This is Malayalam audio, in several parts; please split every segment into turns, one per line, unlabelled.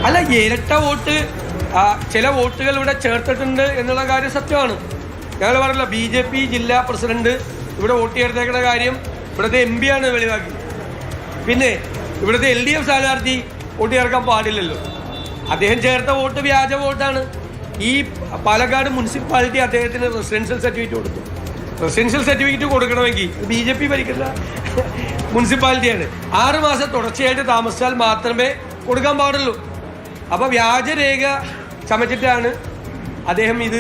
അല്ല, ഇരട്ട വോട്ട് ചില വോട്ടുകൾ ഇവിടെ ചേർത്തിട്ടുണ്ട് എന്നുള്ള കാര്യം സത്യമാണ്. ഞങ്ങൾ പറഞ്ഞില്ല, BJP ജില്ലാ പ്രസിഡന്റ് ഇവിടെ വോട്ട് ചേർത്തേക്കുന്ന കാര്യം ഇവിടുത്തെ MP ആണ് വെളിവാക്കി. പിന്നെ ഇവിടുത്തെ LDF സ്ഥാനാർത്ഥി വോട്ട് ചേർക്കാൻ പാടില്ലല്ലോ. അദ്ദേഹം ചേർത്ത വോട്ട് വ്യാജ വോട്ടാണ്. ഈ പാലക്കാട് മുനിസിപ്പാലിറ്റി അദ്ദേഹത്തിന് റെസിഡൻഷ്യൽ സർട്ടിഫിക്കറ്റ് കൊടുത്തു. റെസിഡൻഷ്യൽ സർട്ടിഫിക്കറ്റ് കൊടുക്കണമെങ്കിൽ BJP ഭരിക്കുന്ന മുനിസിപ്പാലിറ്റിയാണ്. 6 മാസം തുടർച്ചയായിട്ട് താമസിച്ചാൽ മാത്രമേ കൊടുക്കാൻ പാടുള്ളൂ. അപ്പോൾ വ്യാജരേഖ ചമച്ചിട്ടാണ് അദ്ദേഹം ഇത്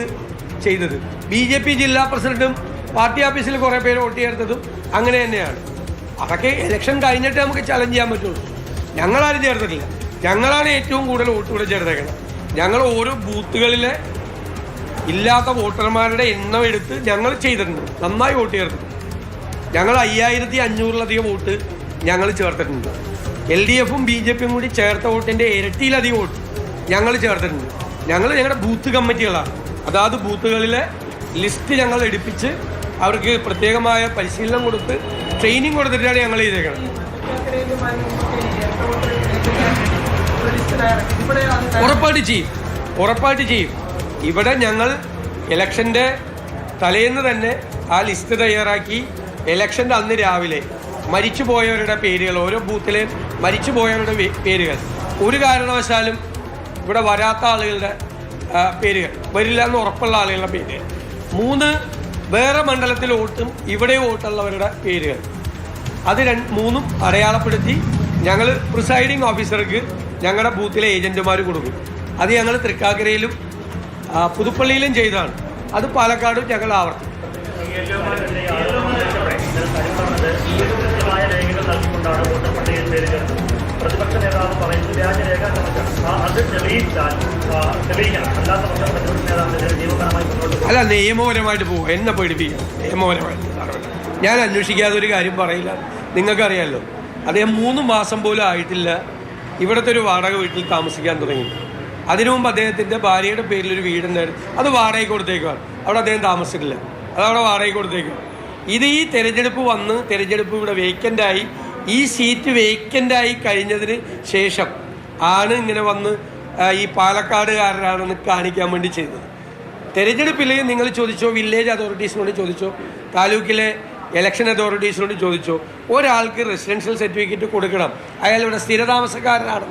ചെയ്തത്. BJP ജില്ലാ പ്രസിഡന്റും പാർട്ടി ഓഫീസിൽ കുറേ പേര് വോട്ട് ചേർത്തതും അങ്ങനെ തന്നെയാണ്. അതൊക്കെ ഇലക്ഷൻ കഴിഞ്ഞിട്ട് നമുക്ക് ചലഞ്ച് ചെയ്യാൻ പറ്റുള്ളൂ. ഞങ്ങളാരും ചേർത്തിട്ടില്ല. ഞങ്ങളാണ് ഏറ്റവും കൂടുതൽ വോട്ട് കൂടെ ചേർത്തേക്കണം. ഞങ്ങൾ ഓരോ ബൂത്തുകളിലെ ഇല്ലാത്ത വോട്ടർമാരുടെ എണ്ണം എടുത്ത് ഞങ്ങൾ ചെയ്തിട്ടുണ്ട്. നന്നായി വോട്ട് ചേർത്തിട്ടുണ്ട്. ഞങ്ങൾ 5500-ലധികം വോട്ട് ഞങ്ങൾ ചേർത്തിട്ടുണ്ട്. LDFും BJPയും കൂടി ചേർത്ത വോട്ടിൻ്റെ ഇരട്ടിയിലധികം വോട്ട് ഞങ്ങൾ ചേർത്തിട്ടുണ്ട്. ഞങ്ങൾ ഞങ്ങളുടെ ബൂത്ത് കമ്മിറ്റികളാണ്. അതാത് ബൂത്തുകളിലെ ലിസ്റ്റ് ഞങ്ങൾ എടുപ്പിച്ച് അവർക്ക് പ്രത്യേകമായ പരിശീലനം കൊടുത്ത് ട്രെയിനിങ് കൊടുത്തിട്ടാണ് ഞങ്ങൾ ചെയ്തേക്കുന്നത്. ഉറപ്പായിട്ട് ചെയ്യും. ഇവിടെ ഞങ്ങൾ ഇലക്ഷൻ്റെ തലേന്ന് തന്നെ ആ ലിസ്റ്റ് തയ്യാറാക്കി ഇലക്ഷൻ്റെ അന്ന് രാവിലെ മരിച്ചുപോയവരുടെ പേരുകൾ, ഓരോ ബൂത്തിലെയും മരിച്ചുപോയവരുടെ പേരുകൾ, ഒരു കാരണവശാലും ഇവിടെ വരാത്ത ആളുകളുടെ പേരുകൾ, വരില്ല എന്ന് ഉറപ്പുള്ള ആളുകളുടെ പേരുകൾ, 3 വേറെ മണ്ഡലത്തിൽ വോട്ടും ഇവിടെ വോട്ടുള്ളവരുടെ പേരുകൾ, അത് 3ഉം അടയാളപ്പെടുത്തി ഞങ്ങൾ പ്രിസൈഡിങ് ഓഫീസർക്ക് ഞങ്ങളുടെ ബൂത്തിലെ ഏജന്റുമാർ കൊടുക്കും. അത് ഞങ്ങൾ തൃക്കാക്കരയിലും പുതുപ്പള്ളിയിലും ചെയ്തതാണ്. അത് പാലക്കാടും ഞങ്ങൾ ആവർത്തിക്കും.
പ്രതിപക്ഷ നേതാവ് പറയുന്നത് വ്യാജരേഖ അത്
അല്ല, നിയമപരമായിട്ട് പോകും. എന്നെ പേടിപ്പിക്കണം. നിയമപരമായിട്ട് ഞാൻ അന്വേഷിക്കാതെ ഒരു കാര്യം പറയില്ല. നിങ്ങൾക്കറിയാമല്ലോ, അദ്ദേഹം 3 മാസം പോലും ആയിട്ടില്ല ഇവിടുത്തെ ഒരു വാടക വീട്ടിൽ താമസിക്കാൻ തുടങ്ങി. അതിനു മുമ്പ് അദ്ദേഹത്തിൻ്റെ ഭാര്യയുടെ പേരിലൊരു വീടുണ്ടായിരുന്നു. അത് വാടകയ്ക്ക് കൊടുത്തേക്കുവാണ്. അവിടെ അദ്ദേഹം താമസിച്ചിട്ടില്ല. അതവിടെ വാടകയ്ക്ക് കൊടുത്തേക്കുവാണ്. ഇത് ഈ തെരഞ്ഞെടുപ്പ് ഇവിടെ വേക്കൻ്റായി, ഈ സീറ്റ് വേക്കൻ്റായി കഴിഞ്ഞതിന് ശേഷം ആണ് ഇങ്ങനെ വന്ന് ഈ പാലക്കാടുകാരനാണെന്ന് കാണിക്കാൻ വേണ്ടി ചെയ്തത്. തെരഞ്ഞെടുപ്പിൽ നിങ്ങൾ ചോദിച്ചോ, വില്ലേജ് അതോറിറ്റീസിനോട് ചോദിച്ചോ, താലൂക്കിലെ ഇലക്ഷൻ അതോറിറ്റീസിനോട് ചോദിച്ചോ, ഒരാൾക്ക് റെസിഡൻഷ്യൽ സർട്ടിഫിക്കറ്റ് കൊടുക്കണം, അയാൾ ഇവിടെ സ്ഥിരതാമസക്കാരനാണ്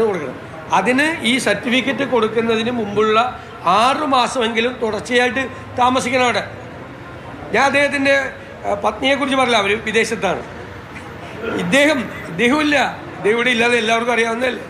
കൊടുക്കണം. അതിന് ഈ സർട്ടിഫിക്കറ്റ് കൊടുക്കുന്നതിന് മുമ്പുള്ള 6 മാസമെങ്കിലും തുടർച്ചയായിട്ട് താമസിക്കണം അവിടെ. ഞാൻ അദ്ദേഹത്തിൻ്റെ പത്നിയെക്കുറിച്ച് പറയില്ല, അവർ വിദേശത്താണ്. ഇദ്ദേഹം ഇവിടെ ഇല്ലാതെ എല്ലാവർക്കും അറിയാവുന്നതല്ലേ.